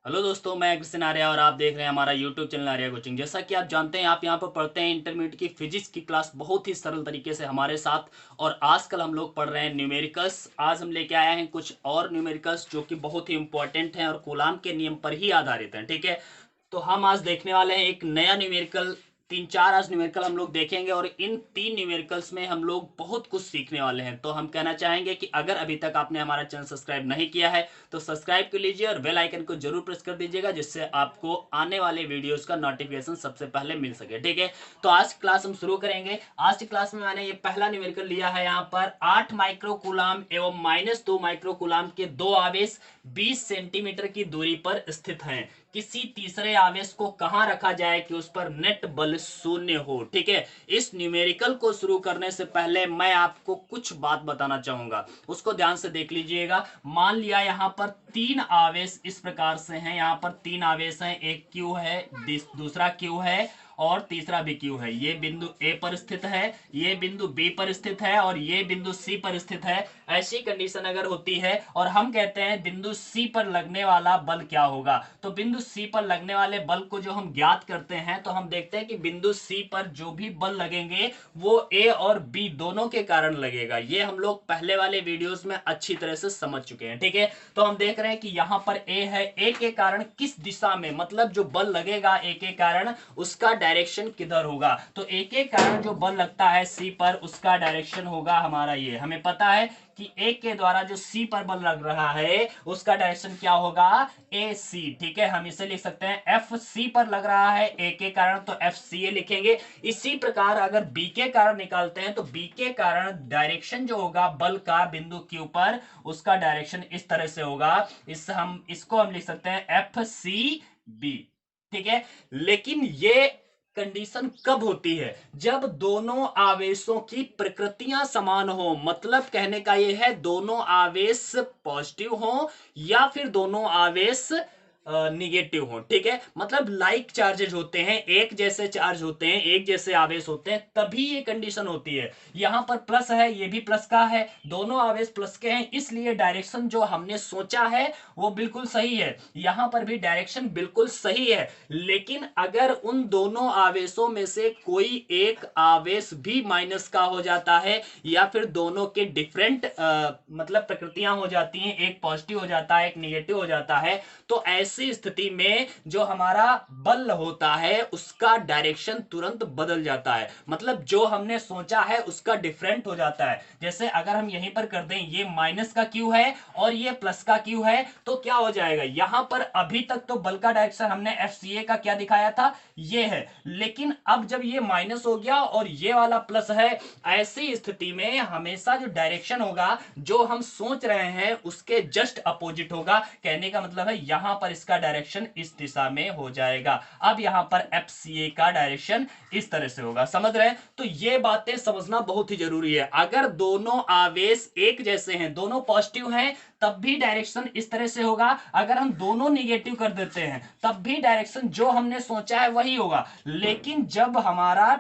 Hello दोस्तों, मैं कृष्ण आर्या और आप देख रहे हैं हमारा यूट्यूब चैनल आर्या कोचिंग। जैसा कि आप जानते हैं, आप यहाँ पर पढ़ते हैं इंटरमीडिएट की फिजिक्स की क्लास बहुत ही सरल तरीके से हमारे साथ। और आजकल हम लोग पढ़ रहे हैं न्यूमेरिकल्स। आज हम लेके आए हैं कुछ और न्यूमेरिकल्स जो कि बहुत ही इंपॉर्टेंट हैं और कूलाम के नियम पर ही आधारित हैं। ठीक है, तो हम आज देखने वाले हैं एक नया न्यूमेरिकल। तीन चार आज न्यूमेरिकल हम लोग देखेंगे और इन तीन न्यूमेरिकल्स में हम लोग बहुत कुछ सीखने वाले हैं। तो हम कहना चाहेंगे कि अगर अभी तक आपने हमारा चैनल सब्सक्राइब नहीं किया है तो सब्सक्राइब कर लीजिए और बेल आइकन को जरूर प्रेस कर दीजिएगा, जिससे आपको आने वाले वीडियोस का नोटिफिकेशन सबसे पहले मिल सके। ठीक है, तो आज की क्लास हम शुरू करेंगे। आज की क्लास में मैंने ये पहला न्यूमेरिकल लिया है। यहाँ पर 8 माइक्रोकूलाम एवं -2 माइक्रोकूलाम के दो आवेश 20 सेंटीमीटर की दूरी पर स्थित हैं। किसी तीसरे आवेश को कहां रखा जाए कि उस पर नेट बल शून्य हो। ठीक है, इस न्यूमेरिकल को शुरू करने से पहले मैं आपको कुछ बात बताना चाहूंगा, उसको ध्यान से देख लीजिएगा। मान लिया यहाँ पर तीन आवेश इस प्रकार से हैं। यहाँ पर तीन आवेश हैं, एक क्यू है, दूसरा क्यू है और तीसरा भी क्यू है। ये बिंदु ए पर स्थित है, ये बिंदु बी पर स्थित है और ये बिंदु सी पर स्थित है। ऐसी कंडीशन अगर होती है और हम कहते हैं बिंदु सी पर लगने वाला बल क्या होगा, तो बिंदु सी पर लगने वाले बल को जो हम ज्ञात करते हैं तो हम देखते हैं कि बिंदु सी पर जो भी बल लगेंगे वो ए और बी दोनों के कारण लगेगा। ये हम लोग पहले वाले वीडियोस में अच्छी तरह से समझ चुके हैं। ठीक है, तो हम देख रहे हैं कि यहां पर ए है। ए के कारण किस दिशा में, मतलब जो बल लगेगा ए के कारण उसका डायरेक्शन किधर होगा। तो ए के कारण जो बल लगता है सी पर उसका डायरेक्शन होगा हमारा ये। हमें पता है कि ए के द्वारा जो सी पर बल लग रहा है उसका डायरेक्शन क्या होगा, ए सी। ठीक है, हम इसे लिख सकते हैं एफ सी पर लग रहा है ए के कारण, तो एफ सी ए लिखेंगे। इसी प्रकार अगर बी के कारण निकालते हैं तो बी के कारण डायरेक्शन जो होगा बल का बिंदु क्यू पर, उसका डायरेक्शन इस तरह से होगा। इसको हम लिख सकते हैं एफ सी बी। ठीक है, लेकिन ये कंडीशन कब होती है, जब दोनों आवेशों की प्रकृतियां समान हो। मतलब कहने का यह है दोनों आवेश पॉजिटिव हो या फिर दोनों आवेश निगेटिव हो। ठीक है, मतलब लाइक चार्जेज होते हैं, एक जैसे चार्ज होते हैं, एक जैसे आवेश होते हैं, तभी ये कंडीशन होती है। यहां पर प्लस है, ये भी प्लस का है, दोनों आवेश प्लस के हैं, इसलिए डायरेक्शन जो हमने सोचा है वो बिल्कुल सही है। यहां पर भी डायरेक्शन बिल्कुल सही है। लेकिन अगर उन दोनों आवेशों में से कोई एक आवेश भी माइनस का हो जाता है या फिर दोनों के डिफरेंट मतलब प्रकृतियां हो जाती हैं, एक पॉजिटिव हो जाता है एक निगेटिव हो जाता है, तो ऐसी स्थिति में जो हमारा बल होता है उसका डायरेक्शन तुरंत बदल जाता है। मतलब जो हमने सोचा है उसका डिफरेंट हो जाता है। जैसे अगर हम यहीं पर कर दें ये माइनस का क्यू है और ये प्लस का क्यू है, तो क्या हो जाएगा, यहां पर अभी तक तो बल का डायरेक्शन हमने एफ सी ए का क्या दिखाया था, ये है। लेकिन अब जब ये माइनस हो गया और ये वाला प्लस है, ऐसी स्थिति में हमेशा जो डायरेक्शन होगा जो हम सोच रहे हैं उसके जस्ट अपोजिट होगा। कहने का मतलब है यहां पर इसका डायरेक्शन इस दिशा में हो जाएगा। अब यहां पर एफ सी ए का डायरेक्शन इस तरह से होगा। समझ रहे हैं, तो ये बातें समझना बहुत ही जरूरी है। अगर दोनों आवेश एक जैसे हैं, दोनों पॉजिटिव हैं, तब भी डायरेक्शन इस तरह से होगा। अगर हम दोनों निगेटिव कर देते हैं तब भी डायरेक्शन जो हमने सोचा है वही होगा। लेकिन जब हमारा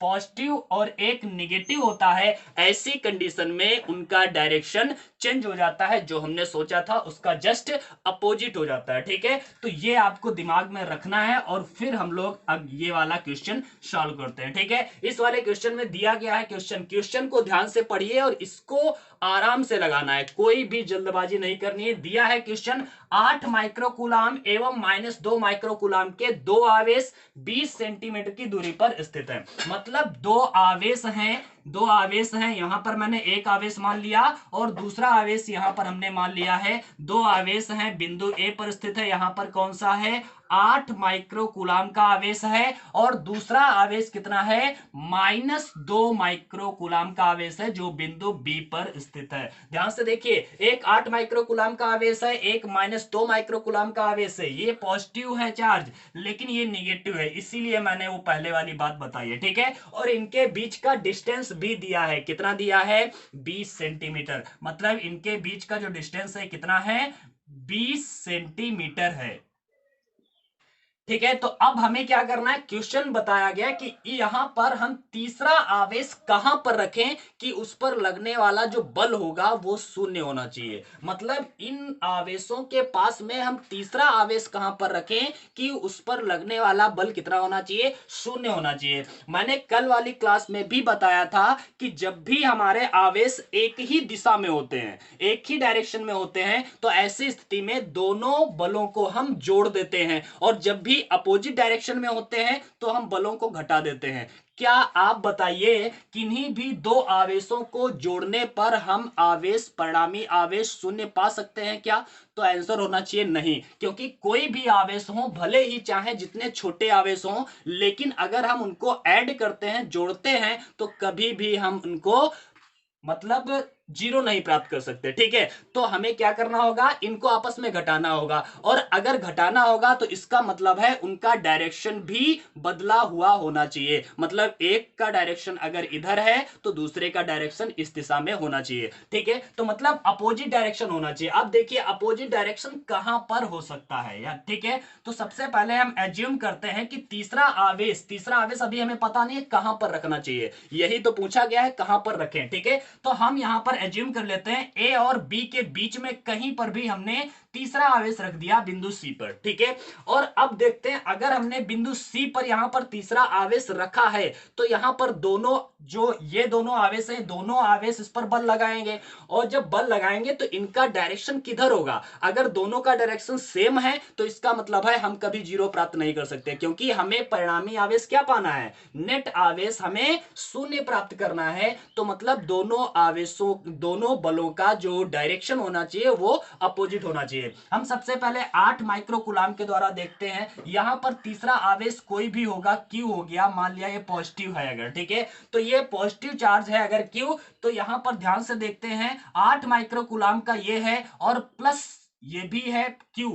पॉजिटिव और एक निगेटिव होता है, ऐसी कंडीशन में उनका डायरेक्शन चेंज हो जाता है, जो हमने सोचा था उसका जस्ट अपोजिट हो जाता है। ठीक है, तो ये आपको दिमाग में रखना है और फिर हम लोग अब ये वाला क्वेश्चन सॉल्व करते हैं। ठीक है, इस वाले क्वेश्चन में दिया गया है क्वेश्चन को ध्यान से पढ़िए और इसको आराम से लगाना है, कोई भी जल्दबाजी नहीं करनी है। दिया है क्वेश्चन 8 माइक्रोकूलाम एवं -2 माइक्रोकूलाम के दो आवेश 20 सेंटीमीटर की दूरी पर स्थित है। मतलब दो आवेश हैं, यहां पर मैंने एक आवेश मान लिया और दूसरा आवेश यहां पर हमने मान लिया है। दो आवेश हैं, बिंदु ए पर स्थित है, यहां पर कौन सा है, 8 माइक्रोकूलाम का आवेश है और दूसरा आवेश कितना है, -2 माइक्रोकूलाम का आवेश है जो बिंदु बी पर स्थित है। ध्यान से देखिए, एक 8 माइक्रोकूलाम का आवेश है, एक -2 माइक्रोकूलाम का आवेश है। ये पॉजिटिव है चार्ज लेकिन ये निगेटिव है, इसीलिए मैंने वो पहले वाली बात बताई है। ठीक है, और इनके बीच का डिस्टेंस भी दिया है, कितना दिया है, 20 सेंटीमीटर। मतलब इनके बीच का जो डिस्टेंस है कितना है, 20 सेंटीमीटर है। ठीक है, तो अब हमें क्या करना है, क्वेश्चन बताया गया कि यहां पर हम तीसरा आवेश कहां पर रखें कि उस पर लगने वाला जो बल होगा वो शून्य होना चाहिए। मतलब इन आवेशों के पास में हम तीसरा आवेश कहां पर रखें कि उस पर लगने वाला बल कितना होना चाहिए, शून्य होना चाहिए। मैंने कल वाली क्लास में भी बताया था कि जब भी हमारे आवेश एक ही दिशा में होते हैं, एक ही डायरेक्शन में होते हैं, तो ऐसी स्थिति में दोनों बलों को हम जोड़ देते हैं, और जब भी अपोजिट डायरेक्शन में होते हैं तो हम बलों को घटा देते हैं। क्या आप बताइए, किन्हीं भी दो आवेशों को जोड़ने पर हम आवेश, परिणामी आवेश शून्य पा सकते हैं क्या? तो आंसर होना चाहिए नहीं, क्योंकि कोई भी आवेश हो, भले ही चाहे जितने छोटे आवेश हो, लेकिन अगर हम उनको ऐड करते हैं, जोड़ते हैं, तो कभी भी हम उनको मतलब जीरो नहीं प्राप्त कर सकते। ठीक है, तो हमें क्या करना होगा, इनको आपस में घटाना होगा, और अगर घटाना होगा तो इसका मतलब है उनका डायरेक्शन भी बदला हुआ होना चाहिए। मतलब एक का डायरेक्शन अगर इधर है तो दूसरे का डायरेक्शन इस दिशा में होना चाहिए। ठीक है, तो मतलब अपोजिट डायरेक्शन होना चाहिए। अब देखिए अपोजिट डायरेक्शन कहां पर हो सकता है यार। ठीक है, तो सबसे पहले हम एज्यूम करते हैं कि तीसरा आवेश अभी हमें पता नहीं है कहां पर रखना चाहिए, यही तो पूछा गया है कहां पर रखें। ठीक है, तो हम यहां पर एज्यूम कर लेते हैं ए और बी के बीच में कहीं पर भी हमने तीसरा आवेश रख दिया, बिंदु सी पर। ठीक है, और अब देखते हैं अगर हमने बिंदु सी पर यहां पर तीसरा आवेश रखा है तो यहां पर दोनों, जो ये दोनों आवेश हैं, दोनों आवेश इस पर बल लगाएंगे, और जब बल लगाएंगे तो इनका डायरेक्शन किधर होगा? अगर दोनों का डायरेक्शन सेम है तो इसका मतलब है हम कभी जीरो प्राप्त नहीं कर सकते, क्योंकि हमें परिणामी आवेश क्या पाना है, नेट आवेश हमें शून्य प्राप्त करना है। तो मतलब दोनों आवेशों, दोनों बलों का जो डायरेक्शन होना चाहिए वो अपोजिट होना चाहिए। हम सबसे पहले 8 माइक्रो कूलाम के द्वारा देखते हैं। यहां पर तीसरा आवेश कोई भी होगा, क्यू हो गया, मान लिया ये पॉजिटिव है अगर, ठीक है, तो ये पॉजिटिव चार्ज है अगर क्यू, तो यहां पर ध्यान से देखते हैं 8 माइक्रो कूलाम का ये है, और प्लस ये भी है क्यू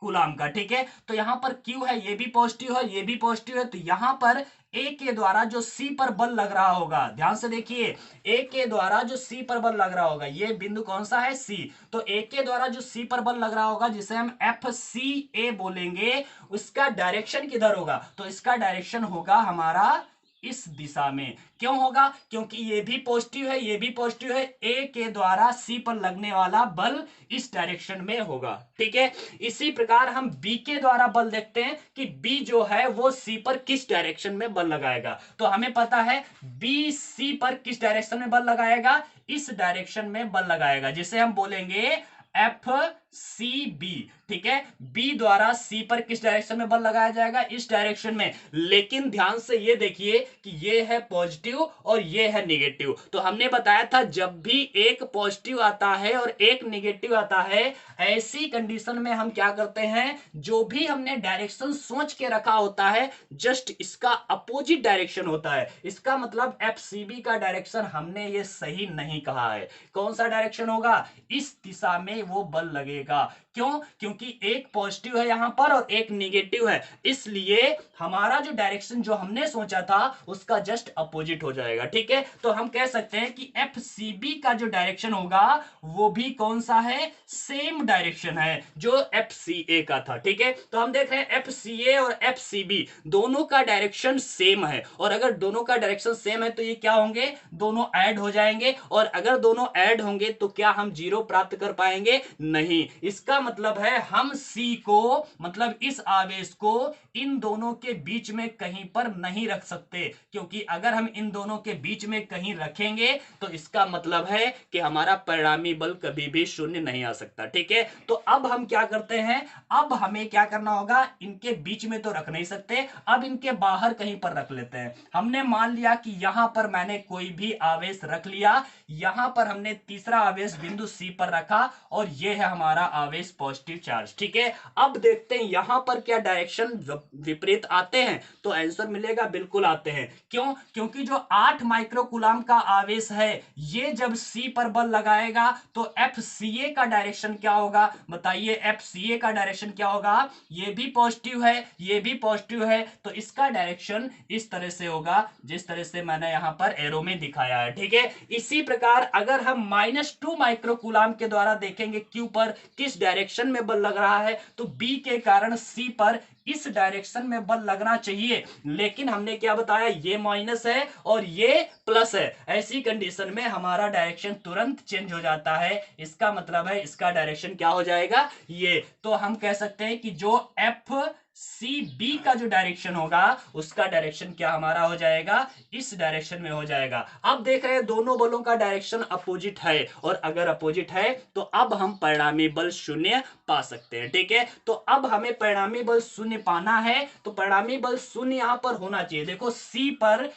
कूलाम का। ठीक है, तो यहां पर Q है, ये भी पॉजिटिव है, ये भी पॉजिटिव है, तो यहां पर A के द्वारा जो C पर बल लग रहा होगा, ध्यान से देखिए, A के द्वारा जो C पर बल लग रहा होगा, ये बिंदु कौन सा है, C, तो A के द्वारा जो C पर बल लग रहा होगा, जिसे हम FCA बोलेंगे, उसका डायरेक्शन किधर होगा, तो इसका डायरेक्शन होगा हमारा इस दिशा में। क्यों होगा, क्योंकि ये भी पॉजिटिव है, ये भी पॉजिटिव है, ए के द्वारा सी पर लगने वाला बल इस डायरेक्शन में होगा। ठीक है, इसी प्रकार हम बी के द्वारा बल देखते हैं कि बी जो है वो सी पर किस डायरेक्शन में बल लगाएगा। तो हमें पता है बी सी पर किस डायरेक्शन में बल लगाएगा, इस डायरेक्शन में बल लगाएगा, जिसे हम बोलेंगे एफ सी बी। ठीक है, बी द्वारा सी पर किस डायरेक्शन में बल लगाया जाएगा, इस डायरेक्शन में। लेकिन ध्यान से ये देखिए कि ये है पॉजिटिव और ये है निगेटिव, तो हमने बताया था जब भी एक पॉजिटिव आता है और एक निगेटिव आता है, ऐसी कंडीशन में हम क्या करते हैं, जो भी हमने डायरेक्शन सोच के रखा होता है, जस्ट इसका अपोजिट डायरेक्शन होता है। इसका मतलब एफ सी बी का डायरेक्शन हमने ये सही नहीं कहा है। कौन सा डायरेक्शन होगा, इस दिशा में वो बल लगेगा। क्यों, क्योंकि एक पॉजिटिव है यहां पर और एक निगेटिव है, इसलिए हमारा जो डायरेक्शन जो हमने सोचा था उसका जस्ट अपोजिट हो जाएगा। ठीक है, तो हम कह सकते हैं कि एफ सी बी का जो डायरेक्शन होगा वो भी कौन सा है, सेम डायरेक्शन है जो एफ सी ए का था। ठीक है, तो हम देख रहे हैं एफ सी ए और एफ सी बी दोनों का डायरेक्शन सेम है, और अगर दोनों का डायरेक्शन सेम है तो ये क्या होंगे, दोनों ऐड हो जाएंगे, और अगर दोनों ऐड होंगे तो क्या हम जीरो प्राप्त कर पाएंगे, नहीं। इसका मतलब है हम सी को, मतलब इस आवेश को इन दोनों के बीच में कहीं पर नहीं रख सकते, क्योंकि अगर हम इन दोनों के बीच में कहीं रखेंगे तो इसका मतलब है कि हमारा परिणामी बल कभी भी शून्य नहीं आ सकता। ठीक है, तो अब हम क्या करते हैं, अब हमें क्या करना होगा, इनके बीच में तो रख नहीं सकते, अब इनके बाहर कहीं पर रख लेते हैं। हमने मान लिया कि यहां पर मैंने कोई भी आवेश रख लिया, यहां पर हमने तीसरा आवेश बिंदु सी पर रखा, और यह है हमारा आवेश पॉजिटिव चार्ज। ठीक है, अब देखते हैं यहां पर क्या डायरेक्शन विपरीत आते हैं, तो आंसर मिलेगा बिल्कुल आते हैं। क्यों, क्योंकि जो 8 माइक्रो कूलाम का आवेश है, ये जब सी पर बल लगाएगा तो एफ सी ए का डायरेक्शन क्या होगा, बताइए, एफ सी ए का डायरेक्शन क्या होगा, ये भी पॉजिटिव है, ये भी पॉजिटिव है, तो इसका डायरेक्शन इस तरह से होगा जिस तरह से मैंने यहां पर एरो में दिखाया है। ठीक है, इसी प्रकार अगर हम -2 माइक्रो कूलाम के द्वारा देखेंगे क्यू पर किस डायरेक्शन में बल लग रहा है तो बी के कारण सी पर इस डायरेक्शन में बल लगना चाहिए, लेकिन हमने क्या बताया, ये माइनस है और ये प्लस है। ऐसी कंडीशन में हमारा डायरेक्शन तुरंत चेंज हो जाता है। इसका मतलब है इसका डायरेक्शन क्या हो जाएगा, ये। तो हम कह सकते हैं कि जो एफ सी बी का जो डायरेक्शन होगा उसका डायरेक्शन क्या हमारा हो जाएगा, इस डायरेक्शन में हो जाएगा। अब देख रहे हैं दोनों बलों का डायरेक्शन अपोजिट है, और अगर अपोजिट है तो अब हम परिणामी बल शून्य पा सकते हैं। ठीक है, तो अब हमें परिणामी बल शून्य पाना है, तो परिणामी बल शून्य यहां पर होना चाहिए। देखो सी पर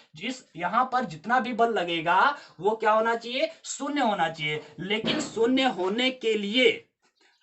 यहां पर जितना भी बल लगेगा वो क्या होना चाहिए, शून्य होना चाहिए। लेकिन शून्य होने के लिए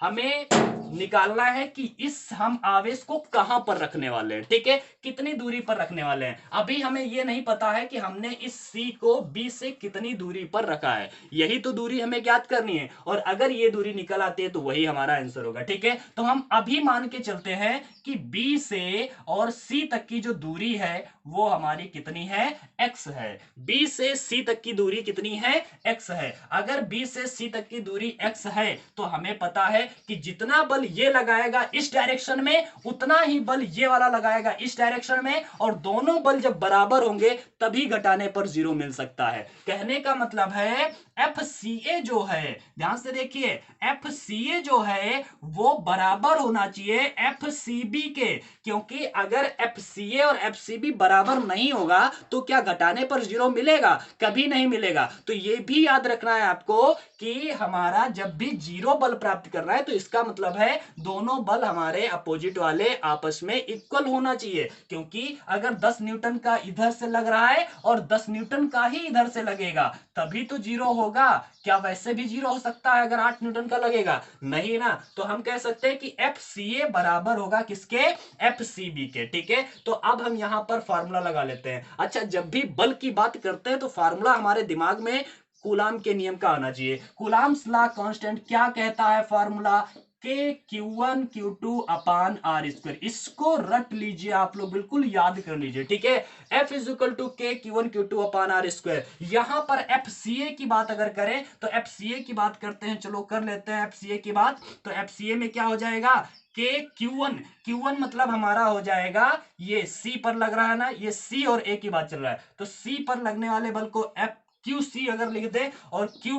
हमें निकालना है कि इस हम आवेश को कहां पर रखने वाले हैं। ठीक है, कितनी दूरी पर रखने वाले हैं। अभी हमें यह नहीं पता है कि हमने इस सी को बी से कितनी दूरी पर रखा है, यही तो दूरी हमें ज्ञात करनी है, और अगर ये दूरी निकल आती है तो वही हमारा आंसर होगा। ठीक है, तो हम अभी मान के चलते हैं कि बी से और सी तक की जो दूरी है वो हमारी कितनी है, एक्स है। बी से सी तक की दूरी कितनी है, एक्स है। अगर बी से सी तक की दूरी एक्स है तो हमें पता है कि जितना बल ये लगाएगा इस डायरेक्शन में उतना ही बल ये वाला लगाएगा इस डायरेक्शन में, और दोनों बल जब बराबर होंगे तभी घटाने पर जीरो मिल सकता है। कहने का मतलब है एफ सी ए जो है, ध्यान से देखिए, एफ सी ए जो है वो बराबर होना चाहिए एफ सी बी के, क्योंकि अगर एफ सी ए और एफ सी बी बराबर नहीं होगा तो क्या घटाने पर जीरो मिलेगा, कभी नहीं मिलेगा। तो ये भी याद रखना है आपको कि हमारा जब भी जीरो बल प्राप्त कर रहा है तो इसका मतलब है दोनों बल हमारे अपोजिट वाले आपस में इक्वल होना चाहिए, क्योंकि अगर 10 न्यूटन का इधर से लग रहा है और 10 न्यूटन का ही इधर से लगेगा तभी तो जीरो होगा। क्या वैसे भी जीरो हो सकता है अगर 8 न्यूटन का लगेगा, नहीं ना। तो हम कह सकते हैं कि एफ सी ए बराबर होगा किसके, एफ सी बी के। ठीक है, तो अब हम यहां पर फार्मूला लगा लेते हैं। अच्छा, जब भी बल की बात करते हैं तो फार्मूला हमारे दिमाग में कूलाम के नियम का आना चाहिए। कूलाम्स लॉ कांस्टेंट क्या कहता है, formula K Q one Q two upon R square. इसको रट लीजिए आप लोग, बिल्कुल याद कर लीजिए। ठीक है, F is equal to K Q one Q two upon R square. यहां पर एफ सी ए की बात अगर करें तो एफ सी ए की बात करते हैं, चलो कर लेते हैं एफ सी ए की बात। तो एफ सी ए में क्या हो जाएगा, के क्यू वन मतलब हमारा हो जाएगा, ये सी पर लग रहा है ना, ये सी और ए की बात चल रहा है, तो सी पर लगने वाले बल को एफ क्यू सी अगर लिख दे, और क्यू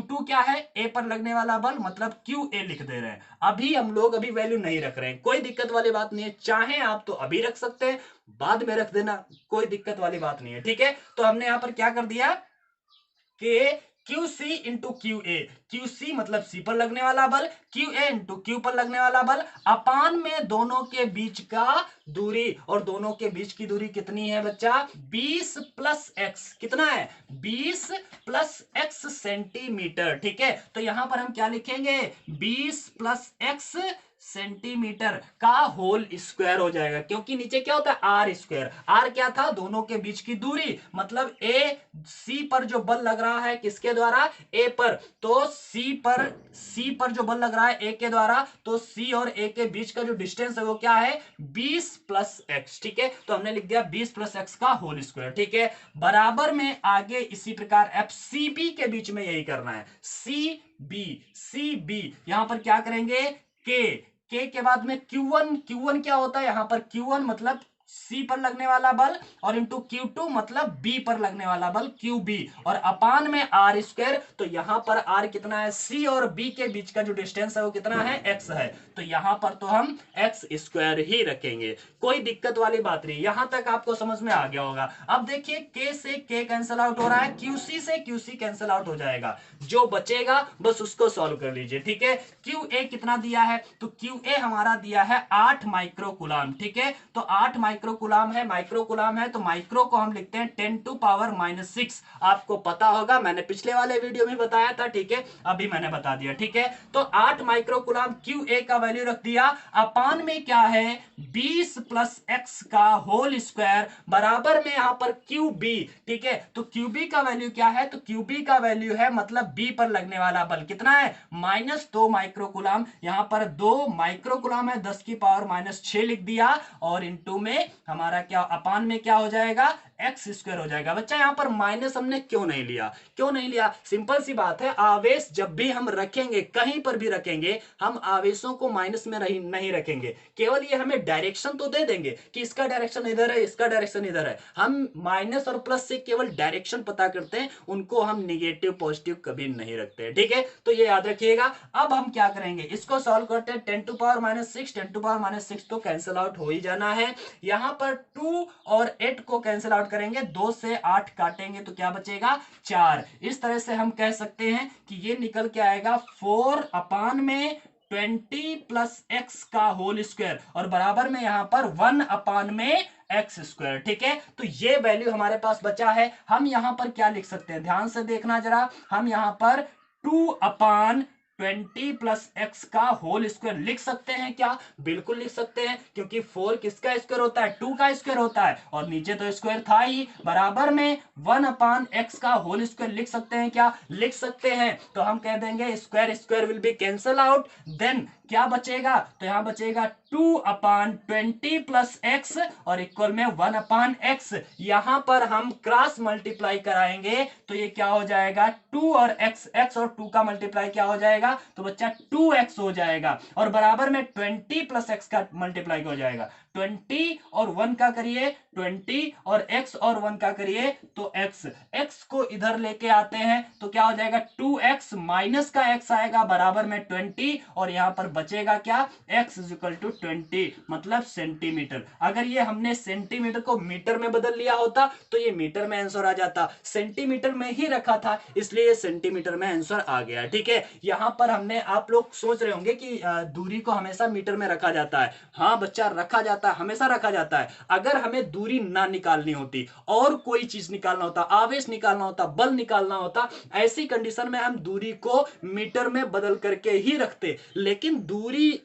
टू क्या है, ए पर लगने वाला बल मतलब क्यू ए लिख दे रहे हैं। अभी हम लोग अभी वैल्यू नहीं रख रहे हैं, कोई दिक्कत वाली बात नहीं है। चाहे आप तो अभी रख सकते हैं, बाद में रख देना, कोई दिक्कत वाली बात नहीं है। ठीक है, तो हमने यहां पर क्या कर दिया कि Q C into Q A, Q C मतलब सी पर लगने वाला बल, क्यू ए इंटू क्यू पर लगने वाला बल, अपान में दोनों के बीच का दूरी, और दोनों के बीच की दूरी कितनी है बच्चा, 20 प्लस एक्स, कितना है 20 प्लस एक्स सेंटीमीटर। ठीक है, तो यहां पर हम क्या लिखेंगे, 20 प्लस एक्स सेंटीमीटर का होल स्क्वायर हो जाएगा, क्योंकि नीचे क्या होता है आर स्क्वायर। आर क्या था, दोनों के बीच की दूरी, मतलब ए सी पर जो बल लग रहा है किसके द्वारा, ए पर, तो सी पर जो बल लग रहा है ए के द्वारा, तो सी और ए के बीच का जो डिस्टेंस है वो क्या है 20 प्लस एक्स। ठीक है, तो हमने लिख दिया 20 प्लस एक्स का होल स्क्वायर। ठीक है, बराबर में आगे इसी प्रकार एफ सी बी के बीच में यही करना है, सी बी यहां पर क्या करेंगे, के के बाद में क्यू वन क्या होता है, यहां पर क्यू वन मतलब सी पर लगने वाला बल, और इंटू क्यू टू मतलब बी पर लगने वाला बल क्यू बी, और अपान में आर स्क्वायर। तो यहां पर आर कितना है, सी और बी के बीच का जो डिस्टेंस है वो कितना है, एक्स है, तो यहां पर तो हम एक्स स्क्वायर ही रखेंगे, कोई दिक्कत वाली बात नहीं। यहां तक आपको समझ में आ गया होगा। अब देखिए के से के कैंसिल आउट हो रहा है, क्यूसी से क्यूसी कैंसिल आउट हो जाएगा, जो बचेगा बस उसको सॉल्व कर लीजिए। ठीक है, क्यू ए कितना दिया है, तो क्यू ए हमारा दिया है 8 माइक्रो कूलाम। ठीक है, तो 8 माइक्रो कूलाम है, तो माइक्रो को हम लिखते हैं 10 टू पावर -6। आपको पता होगा, मैंने पिछले वाले वीडियो में बताया था। ठीक है, अभी मैंने बता दिया। ठीक है, तो 8 माइक्रो कूलाम क्यू ए का वैल्यू रख दिया, अपान में क्या है 20 प्लस एक्स का होल स्क्वायर, बराबर में यहां पर क्यू बी। ठीक है, तो क्यू बी का वैल्यू क्या है, तो क्यू बी का वैल्यू है मतलब बी पर लगने वाला बल कितना है, -2 माइक्रो कूलाम। यहां पर 2 माइक्रो कूलाम है, 10 की पावर -6 लिख दिया, और इनटू में हमारा क्या, अपान में क्या हो जाएगा एक्स स्क्वायर हो जाएगा। बच्चा यहाँ पर माइनस हमने क्यों नहीं लिया, क्यों नहीं लिया? सिंपल सी बात है, आवेश जब भी हम रखेंगे, कहीं पर भी रखेंगे, हम आवेशों को माइनस में नहीं रखेंगे। केवल ये हमें डायरेक्शन तो दे देंगे कि इसका डायरेक्शन इधर है, इसका डायरेक्शन इधर है। हम माइनस और प्लस से केवल डायरेक्शन पता करते हैं, उनको हम निगेटिव पॉजिटिव कभी नहीं रखते। ठीक है, तो ये याद रखिएगा। अब हम क्या करेंगे, इसको सॉल्व करते हैं। 10 to power minus 6, 10 to power minus 6 तो कैंसिल आउट हो ही जाना है। यहां पर 2 और 8 को कैंसिल आउट करेंगे, 2 से 8 काटेंगे तो क्या बचेगा, 4। इस तरह से हम कह सकते हैं कि ये निकल के आएगा 4 अपान में 20 प्लस एक्स का होल स्क्वायर, और बराबर में यहां पर 1 अपान में एक्स स्क्वायर। ठीक है, तो ये वैल्यू हमारे पास बचा है। हम यहां पर क्या लिख सकते हैं, ध्यान से देखना जरा। हम यहां पर 2 अपान 20 प्लस एक्स का होल स्क्वायर लिख सकते हैं क्या? बिल्कुल लिख सकते हैं, क्योंकि 4 किसका स्क्वायर होता है, 2 का स्क्वायर होता है, और नीचे तो स्क्वायर था ही। बराबर में 1 अपान एक्स का होल स्क्वायर लिख सकते हैं क्या? लिख सकते हैं। तो हम कह देंगे square square will be cancel out, then क्या बचेगा, तो यहां बचेगा 2 अपान 20 प्लस एक्स और इक्वल में 1 अपान एक्स। यहां पर हम क्रॉस मल्टीप्लाई कराएंगे तो ये क्या हो जाएगा, 2 और एक्स, एक्स और 2 का मल्टीप्लाई क्या हो जाएगा, तो बच्चा 2x हो जाएगा, और बराबर में 20 प्लस एक्स का मल्टीप्लाई हो जाएगा। 20 और 1 का करिए 20, और x और 1 का करिए तो x। x को इधर लेके आते हैं तो क्या हो जाएगा, 2x माइनस का x आएगा, बराबर में 20, और यहां पर बचेगा क्या, x इज इक्वल टू 20, मतलब सेंटीमीटर। अगर ये हमने सेंटीमीटर को मीटर में बदल लिया होता तो ये मीटर में आंसर आ जाता, सेंटीमीटर में ही रखा था इसलिए सेंटीमीटर में आंसर आ गया। ठीक है, यहां पर हमने, आप लोग सोच रहे होंगे कि दूरी को हमेशा मीटर में रखा जाता है। हाँ बच्चा, रखा जाता है, हमेशा रखा जाता है। अगर हमें दूरी ना निकालनी होती और कोई चीज निकालना होता, आवेश निकालना होता, बल निकालना होता, ऐसी कंडीशन में हम दूरी को मीटर में बदल करके ही रखते। लेकिन दूरी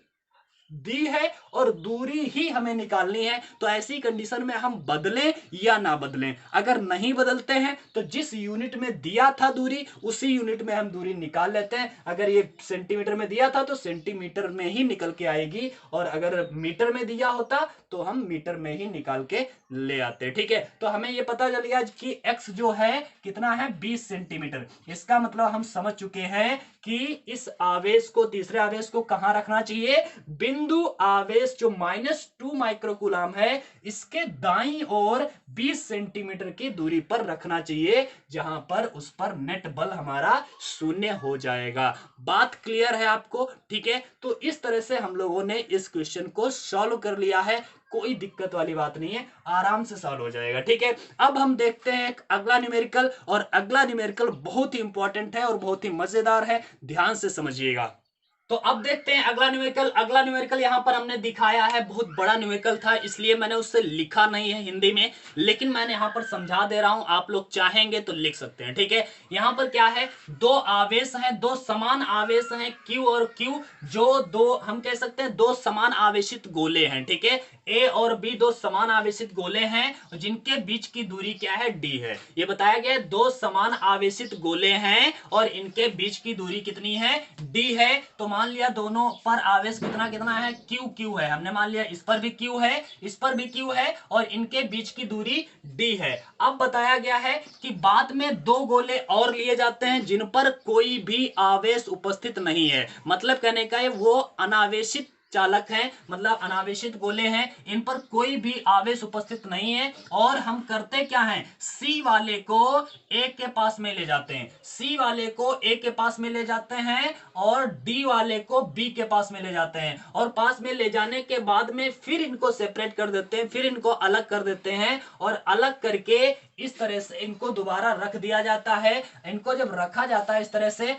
दी है और दूरी ही हमें निकालनी है, तो ऐसी कंडीशन में हम बदलें या ना बदलें। अगर नहीं बदलते हैं तो जिस यूनिट में दिया था दूरी, उसी यूनिट में हम दूरी निकाल लेते हैं। अगर ये सेंटीमीटर में दिया था तो सेंटीमीटर में ही निकल के आएगी, और अगर मीटर में दिया होता तो हम मीटर में ही निकाल के ले आते। ठीक है, तो हमें ये पता चल गया कि x जो है कितना है, 20 सेंटीमीटर। इसका मतलब हम समझ चुके हैं कि इस आवेश को, तीसरे आवेश को कहां रखना चाहिए, बिंदु आवेश जो -2 माइक्रोकूलम है, इसके दाईं ओर 20 सेंटीमीटर की दूरी पर रखना चाहिए, जहां पर उस पर नेट बल हमारा शून्य हो जाएगा। बात क्लियर है आपको? ठीक है, तो इस तरह से हम लोगों ने इस क्वेश्चन को सॉल्व कर लिया है, कोई दिक्कत वाली बात नहीं है, आराम से सॉल्व हो जाएगा। ठीक है, अब हम देखते हैं एक अगला न्यूमेरिकल, और अगला न्यूमेरिकल बहुत ही इंपॉर्टेंट है और बहुत ही मजेदार है, ध्यान से समझिएगा। तो अब देखते हैं अगला न्यूमेरिकल। अगला न्यूमेरिकल यहां पर हमने दिखाया है, बहुत बड़ा न्यूमेरिकल था इसलिए मैंने उससे लिखा नहीं है हिंदी में, लेकिन मैंने यहां पर समझा दे रहा हूं, आप लोग चाहेंगे तो लिख सकते हैं। ठीक है, यहां पर क्या है, दो आवेश हैं, दो समान आवेश हैं Q और Q, जो दो, हम कह सकते हैं दो समान आवेशित गोले हैं। ठीक है, A और B दो समान आवेशित गोले हैं जिनके बीच की दूरी क्या है, D है। ये बताया गया है दो समान आवेशित गोले हैं और इनके बीच की दूरी कितनी है, D है। तो मान लिया दोनों पर आवेश कितना कितना है, Q है। हमने मान लिया इस पर भी Q है, इस पर भी Q है, और इनके बीच की दूरी D है। अब बताया गया है कि बाद में दो गोले और लिए जाते हैं जिन पर कोई भी आवेश उपस्थित नहीं है, मतलब कहने का है वो अनावेशित चालक हैं, मतलब अनावेशित गोले हैं, इन पर कोई भी आवेश उपस्थित नहीं है। और हम करते क्या हैं, सी वाले को ए के पास में ले जाते हैं, सी वाले को ए के पास में ले जाते हैं, और डी वाले को बी के पास में ले जाते हैं, और पास में ले जाने के बाद में फिर इनको सेपरेट कर देते हैं, फिर इनको अलग कर देते हैं, और अलग करके इस तरह से इनको दोबारा रख दिया जाता है। इनको जब रखा जाता है इस तरह से,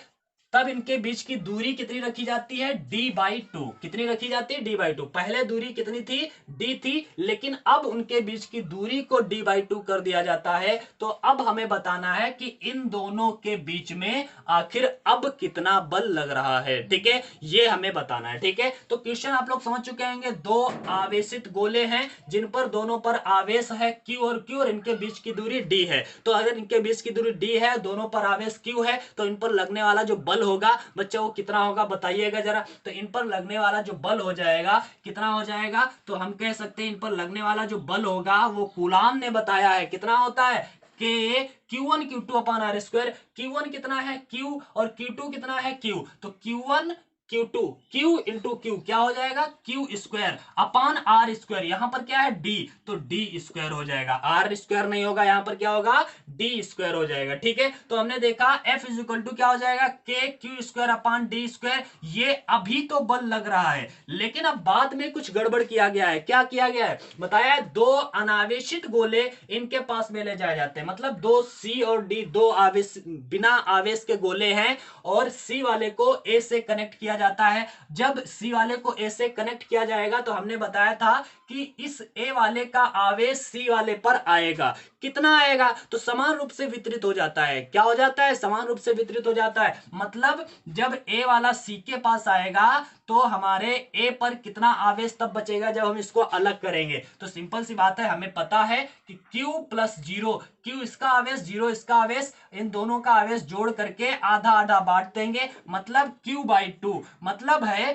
तब इनके बीच की दूरी कितनी रखी जाती है, d/2। कितनी रखी जाती है, d/2। पहले दूरी कितनी थी, d थी, लेकिन अब उनके बीच की दूरी को d/2 कर दिया जाता है। तो अब हमें बताना है कि इन दोनों के बीच में आखिर अब कितना बल लग रहा है। ठीक है, ये हमें बताना है। ठीक है, तो क्वेश्चन आप लोग समझ चुके होंगे, दो आवेशित गोले हैं जिन पर दोनों पर आवेश है Q और इनके बीच की दूरी d है। तो अगर इनके बीच की दूरी d है, दोनों पर आवेश Q है, तो इन पर लगने वाला जो बल बल होगा बच्चा वो कितना होगा बताइएगा जरा। तो इन पर लगने वाला जो बल हो जाएगा कितना हो जाएगा, तो हम कह सकते हैं इन पर लगने वाला जो बल होगा वो कूलाम ने बताया है कितना होता है, के Q1 Q2/r²। Q1 कितना है Q और Q2 कितना है Q, तो Q1 Q2 Q into Q क्या हो जाएगा Q²/r²। यहां पर क्या है D, तो D² हो जाएगा, R² नहीं होगा, यहां पर क्या होगा D² हो जाएगा। ठीक है, तो हमने देखा F इज इक्वल टू क्या हो जाएगा KQ²/D²। ये अभी तो बल लग रहा है, लेकिन अब बाद में कुछ गड़बड़ किया गया है। क्या किया गया है बताया, दो अनावेशित गोले इनके पास में ले जाए जाते हैं, मतलब दो C और D दो आवेश बिना आवेश के गोले हैं और C वाले को A से कनेक्ट किया जाता है। जब C वाले को A से कनेक्ट किया जाएगा तो हमने बताया था कि इस A वाले का आवेश C वाले पर आएगा, कितना आएगा, तो समान रूप से वितरित हो जाता है। क्या हो जाता है, समान रूप से वितरित हो जाता है। मतलब जब A वाला C के पास आएगा तो हमारे A पर कितना आवेश तब बचेगा जब हम इसको अलग करेंगे। तो सिंपल सी बात है, हमें पता है कि Q+0, Q इसका आवेश 0 इसका आवेश, इन दोनों का आवेश जोड़ करके आधा आधा बांट देंगे, मतलब Q/2। मतलब है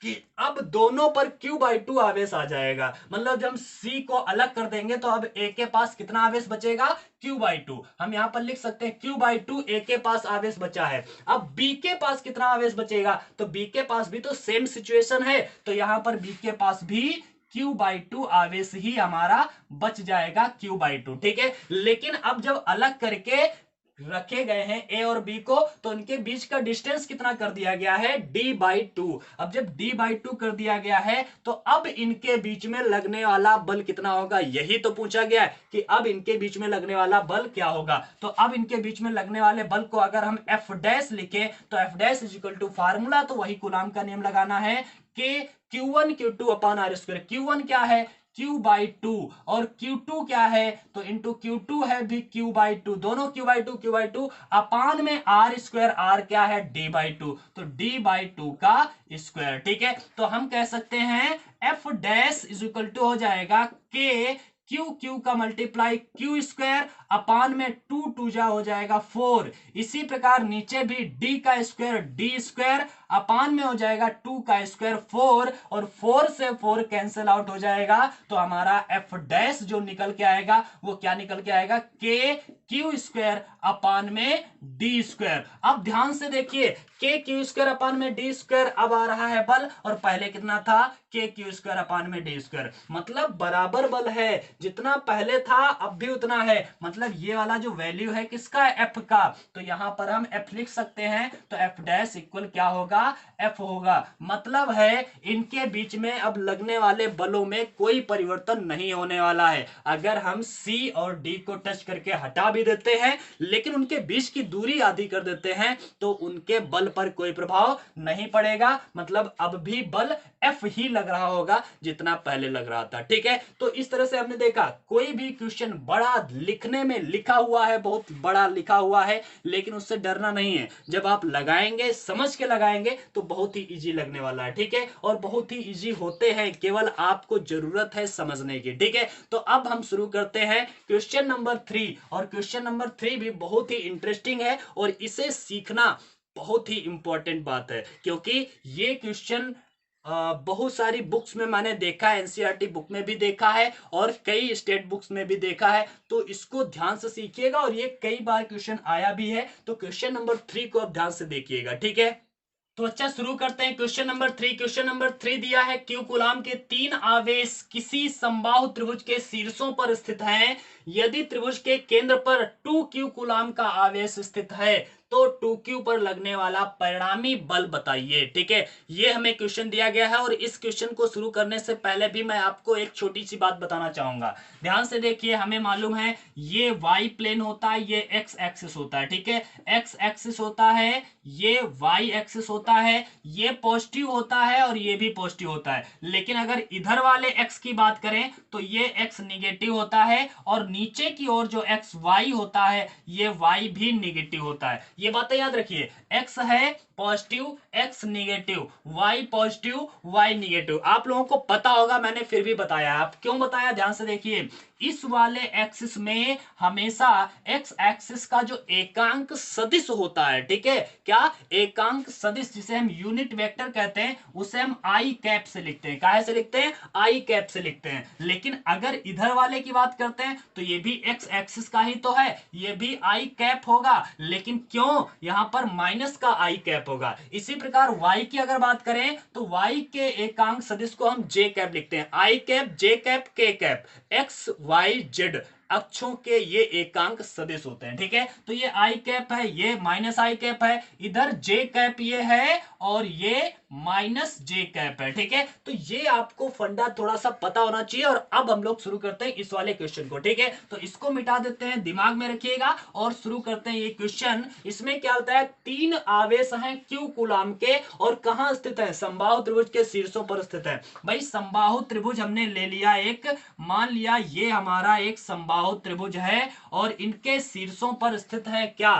कि अब दोनों पर Q/2 आवेश आ जाएगा। मतलब जब हम C को अलग कर देंगे तो अब A के पास कितना आवेश बचेगा Q/2। हम यहां पर लिख सकते हैं Q/2 A के पास आवेश बचा है। अब B के पास कितना आवेश बचेगा, तो B के पास भी तो सेम सिचुएशन है, तो यहां पर B के पास भी Q/2 आवेश ही हमारा बच जाएगा Q/2। ठीक है, लेकिन अब जब अलग करके रखे गए हैं A और B को, तो उनके बीच का डिस्टेंस कितना कर दिया गया है D/2। अब जब D/2 कर दिया गया है तो अब इनके बीच में लगने वाला बल कितना होगा, यही तो पूछा गया है कि अब इनके बीच में लगने वाला बल क्या होगा। तो अब इनके बीच में लगने वाले बल को अगर हम F' लिखे तो F' is equal to formula तो वही कूलाम का नियम लगाना है कि Q1 Q2/r²। Q1 क्या है Q/2 और Q2 क्या है, तो इंटू Q2 है भी Q/2, दोनों Q/2 अपान में R², R क्या है D/2, तो D/2 का स्क्वायर। ठीक है, तो हम कह सकते हैं F' इज इक्वल टू हो जाएगा K Q का मल्टीप्लाई Q² अपान में 2 जा हो जाएगा 4। इसी प्रकार नीचे भी D का स्क्वायर D² अपान में हो जाएगा 2 का स्क्वायर 4, और 4 से 4 कैंसिल आउट हो जाएगा, तो हमारा F' जो निकल के आएगा वो क्या निकल के आएगा KQ² अपान में D²। अब ध्यान से देखिए KQ² अपान में D², अब आ रहा है बल, और पहले कितना था KQ² अपान में D², मतलब बराबर बल है, जितना पहले था अब भी उतना है। मतलब ये वाला जो वैल्यू है किसका, F का, तो यहां पर हम F लिख सकते हैं, तो F' इक्वल क्या होगा F होगा। मतलब है इनके बीच में अब लगने वाले बलों में कोई परिवर्तन नहीं होने वाला है। अगर हम C और D को टच करके हटा भी देते हैं लेकिन उनके बीच की दूरी आधी कर देते हैं तो उनके बल पर कोई प्रभाव नहीं पड़ेगा। मतलब अब भी बल F ही लग रहा होगा जितना पहले लग रहा था। ठीक है, तो इस तरह से हमने देखा कोई भी क्वेश्चन बड़ा लिखने में लिखा हुआ है, बहुत बड़ा लिखा हुआ है, लेकिन उससे डरना नहीं है। जब आप लगाएंगे समझ के लगाएंगे तो बहुत ही इजी लगने वाला है। ठीक है, और बहुत ही इजी होते हैं, केवल आपको जरूरत है समझने की। ठीक है, तो अब हम शुरू करते हैं क्वेश्चन नंबर 3, और क्वेश्चन नंबर 3 भी बहुत ही इंटरेस्टिंग है और इसे सीखना बहुत ही इंपॉर्टेंट बात है, क्योंकि ये क्वेश्चन बहुत सारी बुक्स में मैंने देखा है, एनसीईआरटी बुक में भी देखा है और कई स्टेट बुक्स में भी देखा है, तो इसको ध्यान से सीखिएगा। और ये कई बार क्वेश्चन आया भी है, तो क्वेश्चन नंबर 3 को अब ध्यान से देखिएगा। ठीक है, तो अच्छा शुरू करते हैं क्वेश्चन नंबर 3। क्वेश्चन नंबर 3 दिया है Q कूलाम के 3 आवेश किसी समबाहु त्रिभुज के शीर्षों पर स्थित हैं। यदि त्रिभुज के केंद्र पर 2Q कूलाम का आवेश स्थित है तो 2Q पर लगने वाला परिणामी बल बताइए। ठीक है, ये हमें क्वेश्चन दिया गया है, और इस क्वेश्चन को शुरू करने से पहले भी मैं आपको एक छोटी सी बात बताना चाहूंगा। ध्यान से देखिए, हमें मालूम है ये Y प्लेन होता है, ये X एक्सिस होता है। ठीक है, X एक्सिस होता है, ये Y एक्सिस होता है, ये पॉजिटिव होता है और ये भी पॉजिटिव होता है। लेकिन अगर इधर वाले X की बात करें तो ये X निगेटिव होता है, और नीचे की ओर जो XY होता है ये Y भी निगेटिव होता है। ये बातें याद रखिए, X है positive, X negative, Y positive, Y negative. आप लोगों को पता होगा, मैंने फिर भी बताया। आप क्यों बताया, ध्यान से देखिए। इस वाले एक्सिस में हमेशा एक्स एक्सिस का जो एकांक सदिश होता है, ठीक है, क्या एकांक सदिश, जिसे हम यूनिट वेक्टर कहते हैं, उसे हम आई कैप से लिखते हैं। काहे से लिखते हैं? आई कैप से लिखते हैं। लेकिन अगर इधर वाले की बात करते हैं तो ये भी एक्स एक्सिस का ही तो है, ये भी आई कैप होगा, लेकिन क्यों यहां पर माइनस का आई कैप होगा। इसी प्रकार वाई की अगर बात करें तो वाई के एकांक सदिश को हम जे कैप लिखते हैं। आई कैप, जे कैप, के कैप, एक्स वाई जेड अक्षों के ये एकांक सदिश होते हैं, ठीक है। तो ये आई कैप है, ये माइनस आई कैप है, इधर जे कैप ये है और ये माइनस जे कैप है, ठीक है। तो ये आपको फंडा थोड़ा सा पता होना चाहिए। और अब हम लोग शुरू करते हैं इस वाले क्वेश्चन को, ठीक है। तो इसको मिटा देते हैं, दिमाग में रखिएगा, और शुरू करते हैं ये क्वेश्चन। इसमें क्या होता है, 3 आवेश हैं क्यू कूलाम के, और कहां स्थित है? समबाहु त्रिभुज के शीर्षों पर स्थित है। भाई समबाहु त्रिभुज हमने ले लिया एक, मान लिया ये हमारा एक समबाहु त्रिभुज है, और इनके शीर्षों पर स्थित है क्या?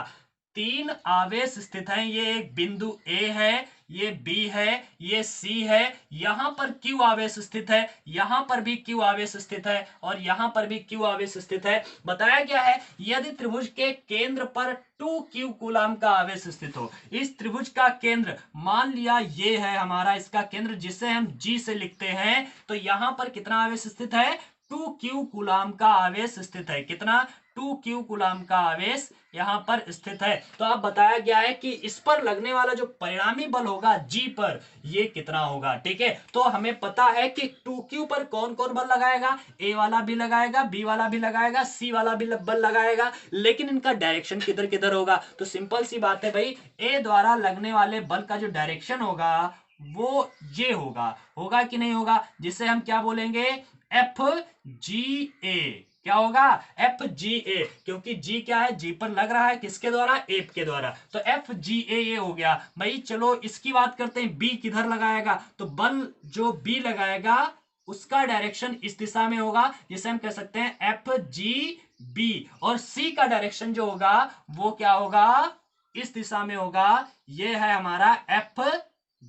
3 आवेश स्थित हैं। ये एक बिंदु ए है, ये बी है, ये सी है, यहां पर क्यू आवेश स्थित है, यहां पर भी क्यू आवेश स्थित है, और यहां पर भी क्यू आवेश स्थित है। बताया गया है यदि त्रिभुज के केंद्र पर 2 क्यू कूलाम का आवेश स्थित हो। इस त्रिभुज का केंद्र मान लिया ये है हमारा इसका केंद्र, जिसे हम जी से लिखते हैं। तो यहां पर कितना आवेश स्थित है? 2 क्यू कूलाम का आवेश स्थित है। कितना? 2 क्यू कूलाम का आवेश यहां पर स्थित है। तो आप बताया गया है कि इस पर लगने वाला जो परिणामी बल होगा जी पर, ये कितना होगा, ठीक है। तो हमें पता है कि 2q पर कौन कौन बल लगाएगा, ए वाला भी लगाएगा, बी वाला भी लगाएगा, सी वाला भी बल लगाएगा, लेकिन इनका डायरेक्शन किधर किधर होगा। तो सिंपल सी बात है भाई, ए द्वारा लगने वाले बल का जो डायरेक्शन होगा वो ये होगा। होगा कि नहीं होगा? जिसे हम क्या बोलेंगे? एफ जी ए। क्या होगा? एफ जी ए, क्योंकि जी क्या है? जी पर लग रहा है, किसके द्वारा? एफ के द्वारा। तो एफ जी ए ये हो गया भाई। चलो इसकी बात करते हैं, बी किधर लगाएगा? तो बल जो बी लगाएगा उसका डायरेक्शन इस दिशा में होगा, जिसे हम कह सकते हैं एफ जी बी। और सी का डायरेक्शन जो होगा वो क्या होगा? इस दिशा में होगा। ये है हमारा एफ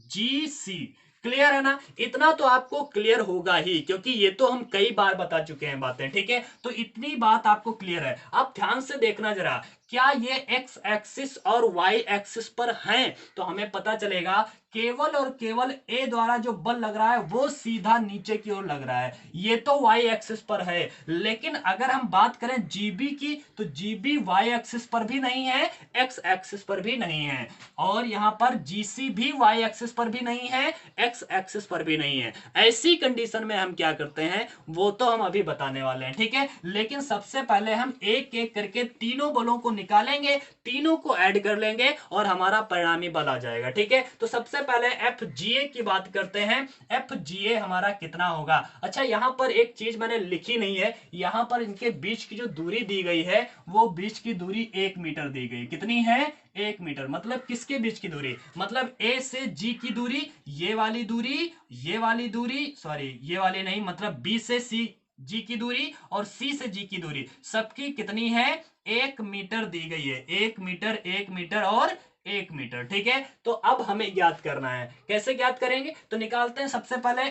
जी सी। क्लियर है ना? इतना तो आपको क्लियर होगा ही, क्योंकि ये तो हम कई बार बता चुके हैं बातें, ठीक है। तो इतनी बात आपको क्लियर है। आप ध्यान से देखना जरा, क्या ये एक्स एक्सिस और वाई एक्सिस पर हैं? तो हमें पता चलेगा केवल और केवल ए द्वारा जो बल लग रहा है वो सीधा नीचे की ओर लग रहा है, ये तो वाई एक्सिस पर है। लेकिन अगर हम बात करें जीबी की, तो जीबी वाई एक्सिस पर भी नहीं है, एक्स एक्सिस पर भी नहीं है, और यहां पर जीसी भी वाई एक्सिस पर भी नहीं है, एक्स एक्सिस पर भी नहीं है। ऐसी कंडीशन में हम क्या करते हैं वो तो हम अभी बताने वाले हैं, ठीक है। लेकिन सबसे पहले हम एक एक करके तीनों बलों को निकालेंगे, तीनों को ऐड कर लेंगे और हमारा परिणामी बल आ जाएगा, ठीक है। तो सबसे पहले एफ जी ए की बात करते हैं। एफ जी ए हमारा कितना होगा? अच्छा, यहां पर एक चीज मैंने लिखी नहीं है, यहां पर इनके बीच की जो दूरी दी गई है वो बीच की दूरी 1 मीटर दी गई। कितनी है? 1 मीटर। मतलब किसके बीच की दूरी? मतलब ए से जी की दूरी, ये वाली दूरी, ये वाली दूरी, सॉरी ये वाली नहीं, मतलब बी से सी जी की दूरी और सी से जी की दूरी सबकी कितनी है? 1 मीटर दी गई है। 1 मीटर, 1 मीटर और 1 मीटर, ठीक है। तो अब हमें ज्ञात करना है, कैसे ज्ञात करेंगे? तो निकालते हैं सबसे पहले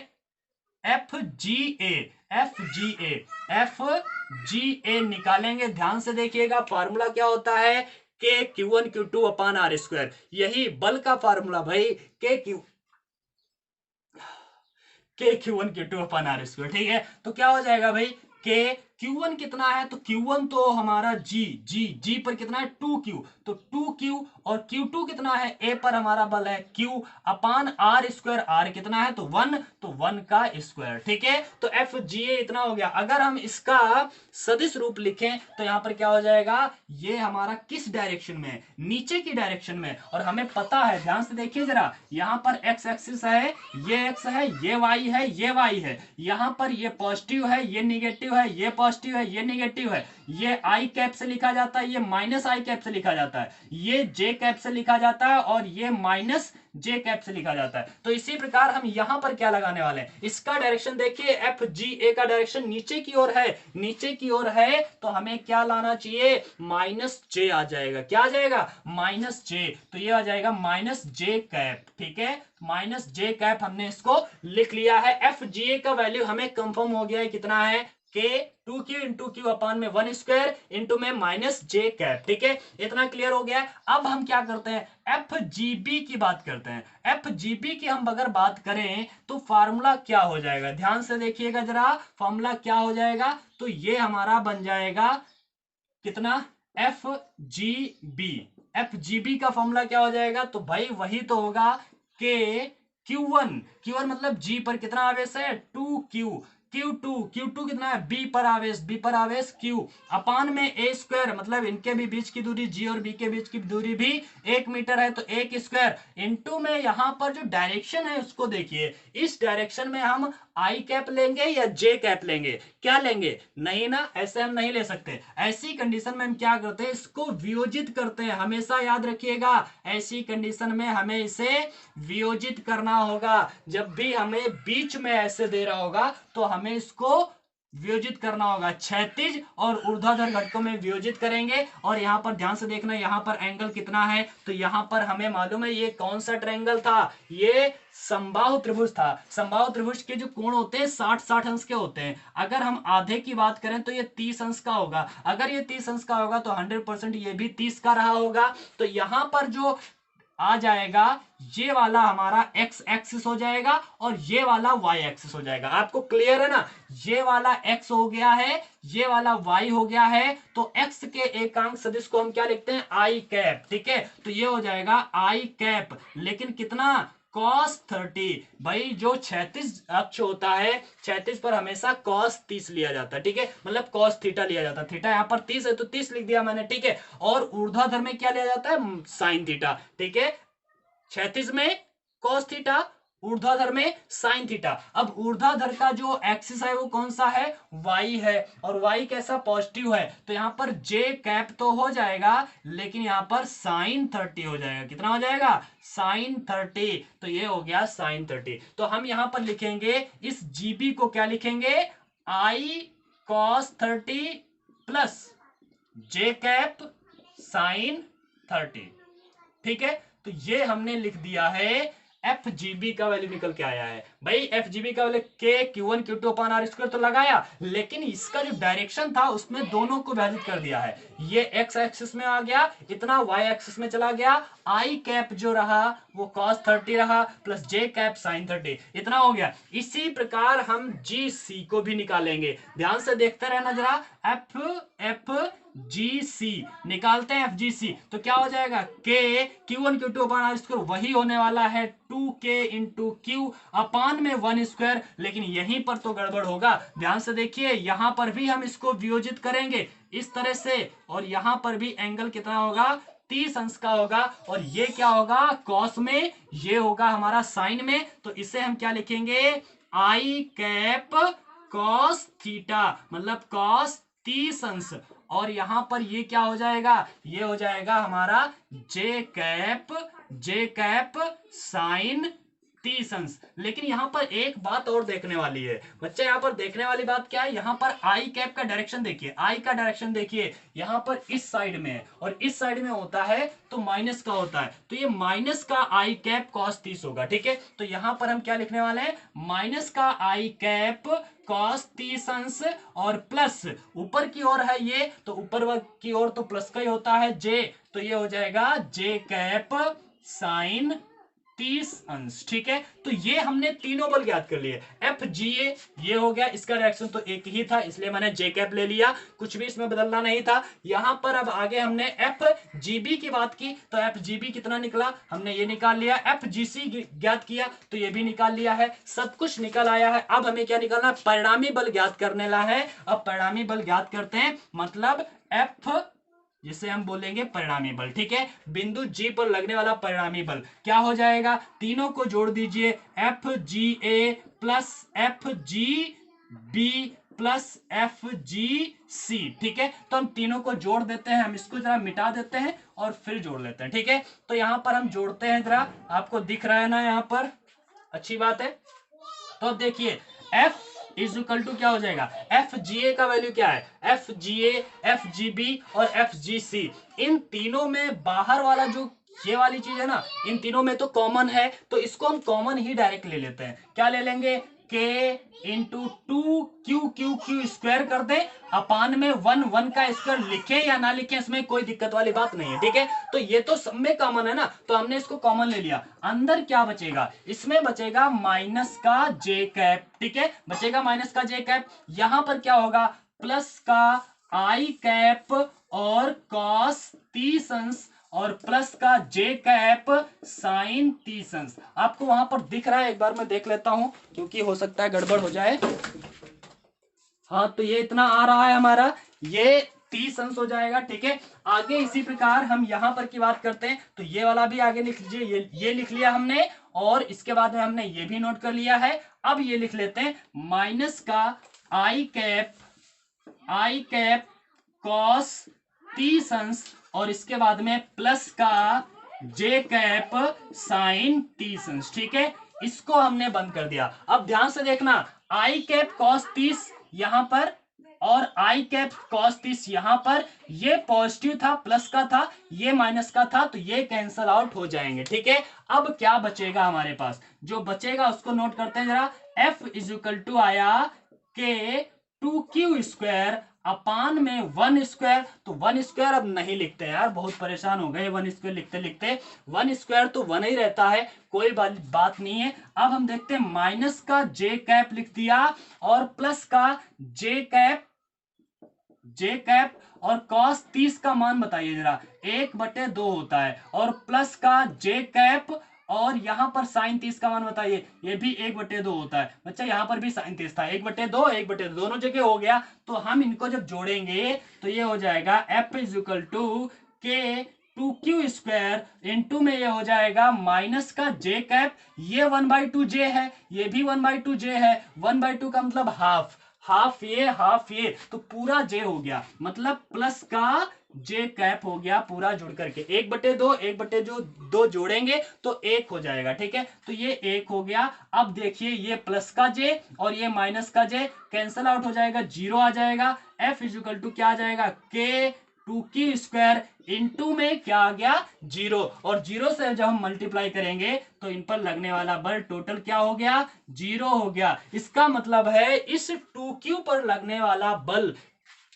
F G A. F G A, F G A निकालेंगे। ध्यान से देखिएगा, फार्मूला क्या होता है? K Q one Q two upon R square. यही बल का फार्मूला भाई, K Q one Q two upon R square, ठीक है। तो क्या हो जाएगा भाई? के Q1 कितना है? तो Q1 तो हमारा जी पर कितना है? 2Q। तो 2Q और Q2 कितना है? A पर हमारा बल है Q upon R square. R कितना है? तो 1, तो 1 का स्क्वायर, ठीक है। तो एफ जी ए इतना हो गया। अगर हम इसका सदिश रूप लिखें तो यहां पर क्या हो जाएगा? ये हमारा किस डायरेक्शन में? नीचे की डायरेक्शन में। और हमें पता है, ध्यान से देखिए जरा, यहां पर एक्स एक्सिस है, ये एक्स है, ये वाई है, ये वाई है, यहां पर ये पॉजिटिव है, ये निगेटिव है, ये पॉजिटिव पॉजिटिव है, ये नेगेटिव है, ये आई कैप से लिखा जाता है, ये माइनस आई कैप से लिखा जाता है, ये जे कैप से लिखा जाता है और ये माइनस जे कैप से लिखा जाता है। तो इसी प्रकार हम यहां पर क्या लगाने वाले हैं, इसका डायरेक्शन देखिए, एफ जी ए का डायरेक्शन नीचे की ओर है, नीचे की ओर है, तो हमें क्या लाना चाहिए, माइनस जे आ जाएगा। क्या आ जाएगा, माइनस जे। तो ये आ जाएगा माइनस जे कैप। ठीक है, माइनस जे कैप हमने इसको लिख लिया है। एफ जी ए का वैल्यू हमें कंफर्म हो गया है, कितना है, के 2q इंटू क्यू अपान में 1 स्क्वायर इंटू में माइनस जे कैप। ठीक है, इतना क्लियर हो गया है। अब हम क्या करते हैं, एफ जी बी की बात करते हैं। एफ जी बी की हम अगर बात करें तो फार्मूला क्या हो जाएगा, ध्यान से देखिएगा जरा, फार्मूला क्या हो जाएगा, तो ये हमारा बन जाएगा कितना, F G B. F G B का फॉर्मूला क्या हो जाएगा, तो भाई वही तो होगा के Q1, Q1 मतलब G पर कितना आवेश है, 2Q, Q2 कितना है, B पर आवेश, B पर आवेश Q अपान में A स्क्वायर, मतलब इनके भी बीच की दूरी G और B के बीच की दूरी भी 1 मीटर है, तो 1 स्क्वायर इंटू में यहां पर जो डायरेक्शन है उसको देखिए, इस डायरेक्शन में हम आई कैप लेंगे या जे कैप लेंगे, क्या लेंगे, नहीं ना, ऐसे हम नहीं ले सकते। ऐसी कंडीशन में हम क्या करते हैं, इसको वियोजित करते हैं, हमेशा याद रखिएगा, ऐसी कंडीशन में हमें इसे वियोजित करना होगा। जब भी हमें बीच में ऐसे दे रहा होगा तो हमें इसको वियोजित करना होगा, क्षैतिज और ऊर्ध्वाधर घटकों में वियोजित करेंगे। और यहां पर ध्यान से देखना, यहां पर एंगल कितना है, तो यहां पर हमें मालूम है ये कौन सा ट्रायंगल था, ये समबाहु त्रिभुज था। समबाहु त्रिभुज के जो कोण होते हैं 60-60 अंश के होते हैं। अगर हम आधे की बात करें तो ये 30 अंश का होगा, अगर ये 30 अंश का होगा तो 100% ये भी 30 का रहा होगा। तो यहां पर जो आ जाएगा, ये वाला हमारा x एक्सिस हो जाएगा और ये वाला y एक्सिस हो जाएगा। आपको क्लियर है ना, ये वाला x हो गया है, ये वाला y हो गया है, तो x के एकांक सदिश को हम क्या लिखते हैं, i कैप। ठीक है, तो ये हो जाएगा i कैप, लेकिन कितना, cos 30। भाई जो क्षैतिज अक्ष होता है, क्षैतिज पर हमेशा cos 30 लिया जाता है। ठीक है, मतलब cos थीटा लिया जाता है, थीटा यहाँ पर 30 है तो 30 लिख दिया मैंने। ठीक है, और ऊर्ध्वाधर में क्या लिया जाता है, साइन थीटा। ठीक है, क्षैतिज में cos थीटा, ऊर्ध्वाधर में साइन थीटा। अब ऊर्ध्वाधर का जो एक्सिस है वो कौन सा है, y है, और y कैसा, पॉजिटिव है, तो यहां पर j कैप तो हो जाएगा, लेकिन यहां पर साइन 30 हो जाएगा। कितना हो जाएगा, साइन 30। तो ये हो गया साइन 30। तो हम यहां पर लिखेंगे इस जीबी को, क्या लिखेंगे, i cos 30 plus j cap sine 30। ठीक है, तो ये हमने लिख दिया है, एफ जीबी का वैल्यू निकल के आया है। भाई एफ जीबी का वैल्यू के Q1 Q2 अपान आर स्क्वायर तो लगाया, लेकिन इसका जो डायरेक्शन था उसमें दोनों को विभाजित कर दिया है। ये एक्स एक्सिस में आ गया, इतना वाई एक्सिस में चला गया, आई कैप जो रहा वो cos 30 रहा प्लस जे कैप साइन 30, इतना हो गया। इसी प्रकार हम जी सी को भी निकालेंगे, ध्यान से देखते रहना जरा, एफ जी सी निकालते हैं, एफ जी सी तो क्या हो जाएगा, के Q1 Q2 अपान आर स्क्वायर वही होने वाला है 2k इंटू क्यू अपान में 1 स्क्वायर, लेकिन यहीं पर तो गड़बड़ होगा। ध्यान से देखिए, यहां पर भी हम इसको वियोजित करेंगे इस तरह से, और यहां पर भी एंगल कितना होगा, 30 अंश का होगा, और ये क्या होगा, कॉस में, ये होगा हमारा साइन में, तो इसे हम क्या लिखेंगे, आई कैप कॉस थीटा, मतलब कॉस 30 अंश, और यहां पर ये क्या हो जाएगा, ये हो जाएगा हमारा जे कैप साइन 30 अंश। लेकिन यहां पर एक बात और देखने वाली है बच्चे, यहां पर देखने वाली बात क्या है, यहां पर आई कैप का डायरेक्शन देखिए, आई का डायरेक्शन देखिए, यहां पर इस साइड में है और इस साइड में होता है तो माइनस का होता है, तो ये माइनस का आई कैप कॉस 30 होगा। ठीक है, तो यहां पर हम क्या लिखने वाले हैं, माइनस का आई कैप cos 30 अंश और प्लस ऊपर की ओर है ये, तो ऊपर की ओर तो प्लस का ही होता है जे, तो ये हो जाएगा जे कैप साइन 30 अंश। ठीक है, तो ये हमने तीनों बल ज्ञात कर लिए, एफ जी ए ये हो गया, इसका रिएक्शन तो एक ही था इसलिए मैंने जे कैप ले लिया, कुछ भी इसमें बदलना नहीं था। यहां पर अब आगे हमने एफ जी बी की बात की, तो एफ जी बी कितना निकला, हमने ये निकाल लिया, एफ जी सी ज्ञात किया तो ये भी निकाल लिया है, सब कुछ निकल आया है। अब हमें क्या निकालना है, परिणामी बल ज्ञात करने ला है। अब परिणामी बल ज्ञात करते हैं, मतलब एफ जिसे हम बोलेंगे परिणामी बल। ठीक है, बिंदु जी पर लगने वाला परिणामी बल क्या हो जाएगा, तीनों को जोड़ दीजिए, F G A plus F G B plus FGC। ठीक है, तो हम तीनों को जोड़ देते हैं, हम इसको जरा मिटा देते हैं और फिर जोड़ लेते हैं। ठीक है, तो यहां पर हम जोड़ते हैं, जरा आपको दिख रहा है ना यहां पर, अच्छी बात है। तो अब देखिए F इज इक्वल टू क्या हो जाएगा, FGA का वैल्यू क्या है, FGA, FGB और FGC, इन तीनों में बाहर वाला जो ये वाली चीज है ना, इन तीनों में तो कॉमन है, तो इसको हम कॉमन ही डायरेक्ट ले लेते हैं। क्या ले लेंगे, K इंटू 2Q स्क्वायर कर दें, अपान में 1 का स्क्वायर लिखें या ना लिखें, इसमें कोई दिक्कत वाली बात नहीं है। ठीक है, तो ये तो सब में कॉमन है ना, तो हमने इसको कॉमन ले लिया। अंदर क्या बचेगा, इसमें बचेगा माइनस का जे कैप। ठीक है, बचेगा माइनस का जे कैप, यहां पर क्या होगा, प्लस का आई कैप और कॉस 30 अंश और प्लस का जे कैप साइन 30 अंश। आपको वहां पर दिख रहा है, एक बार मैं देख लेता हूं क्योंकि हो सकता है गड़बड़ हो जाए। हाँ, तो ये इतना आ रहा है हमारा, ये 30 अंश हो जाएगा। ठीक है, आगे इसी प्रकार हम यहां पर की बात करते हैं, तो ये वाला भी आगे लिख लीजिए, ये लिख लिया हमने, और इसके बाद में हमने ये भी नोट कर लिया है। अब ये लिख लेते हैं माइनस का आई कैप कॉस 30 अंश और इसके बाद में प्लस का जे कैप साइन 30 अंश। ठीक है, इसको हमने बंद कर दिया। अब ध्यान से देखना, आई कैप कॉस 30 यहां पर और आई कैप कॉस 30 यहां पर, ये पॉजिटिव था, प्लस का था, ये माइनस का था, तो ये कैंसल आउट हो जाएंगे। ठीक है, अब क्या बचेगा हमारे पास, जो बचेगा उसको नोट करते हैं जरा। F इज इक्वल टू आया K 2Q स्क्वायर अपान में 1 स्क्वायर, तो 1 स्क्वायर अब नहीं लिखते यार, बहुत परेशान हो गए 1 स्क्वायर लिखते लिखते, 1 स्क्वायर तो 1 ही रहता है, कोई बात नहीं है। अब हम देखते हैं माइनस का जे कैप लिख दिया और प्लस का जे कैप और कॉस 30 का मान बताइए जरा, 1/2 होता है, और प्लस का जे कैप और यहां पर साइन 30 का मान बताइए, ये भी 1/2 होता है। बच्चा यहां पर भी साइन 30 था, 1/2 दोनों जगह हो गया, तो हम इनको जब जोड़ेंगे तो ये हो जाएगा F is equal to K 2Q square into में ये हो जाएगा माइनस का जे कैप, ये 1/2 जे है, ये भी 1/2 जे है, 1/2 का मतलब हाफ ये, तो पूरा जे हो गया, मतलब प्लस का जे कैप हो गया पूरा जुड़ करके, 1/2 जोड़ेंगे तो 1 हो जाएगा। ठीक है, तो ये 1 हो गया। अब देखिए ये प्लस का जे और ये माइनस का जे कैंसल आउट हो जाएगा, 0 आ जाएगा। F इज इक्वल टू क्या आ जाएगा, K 2Q स्क्वायर इंटू में क्या आ गया, 0, और 0 से जब हम मल्टीप्लाई करेंगे तो इन पर लगने वाला बल टोटल क्या हो गया, 0 हो गया। इसका मतलब है इस 2Q पर लगने वाला बल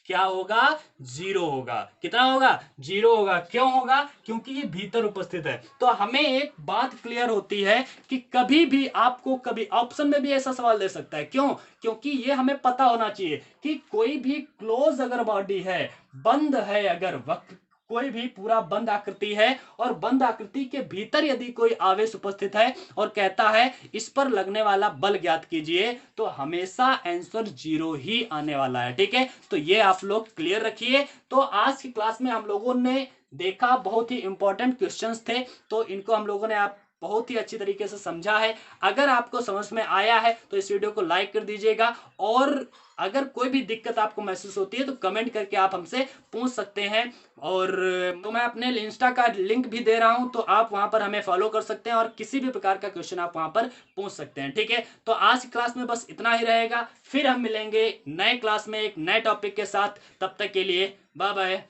क्या होगा, 0 होगा। कितना होगा, 0 होगा। क्यों होगा, क्योंकि ये भीतर उपस्थित है। तो हमें एक बात क्लियर होती है कि कभी भी आपको कभी ऑप्शन में भी ऐसा सवाल दे सकता है, क्यों, क्योंकि ये हमें पता होना चाहिए कि कोई भी क्लोज अगर बॉडी है, बंद है, अगर वक्र कोई भी पूरा बंद आकृति है और बंद आकृति के भीतर यदि कोई आवेश उपस्थित है और कहता है इस पर लगने वाला बल ज्ञात कीजिए, तो हमेशा आंसर 0 ही आने वाला है। ठीक है, तो ये आप लोग क्लियर रखिए। तो आज की क्लास में हम लोगों ने देखा, बहुत ही इंपॉर्टेंट क्वेश्चंस थे, तो इनको हम लोगों ने आप बहुत ही अच्छी तरीके से समझा है। अगर आपको समझ में आया है तो इस वीडियो को लाइक कर दीजिएगा, और अगर कोई भी दिक्कत आपको महसूस होती है तो कमेंट करके आप हमसे पूछ सकते हैं। और तो मैं अपने इंस्टा का लिंक भी दे रहा हूं, तो आप वहां पर हमें फॉलो कर सकते हैं और किसी भी प्रकार का क्वेश्चन आप वहां पर पूछ सकते हैं। ठीक है, तो आज की क्लास में बस इतना ही रहेगा, फिर हम मिलेंगे नए क्लास में एक नए टॉपिक के साथ। तब तक के लिए बाय बाय।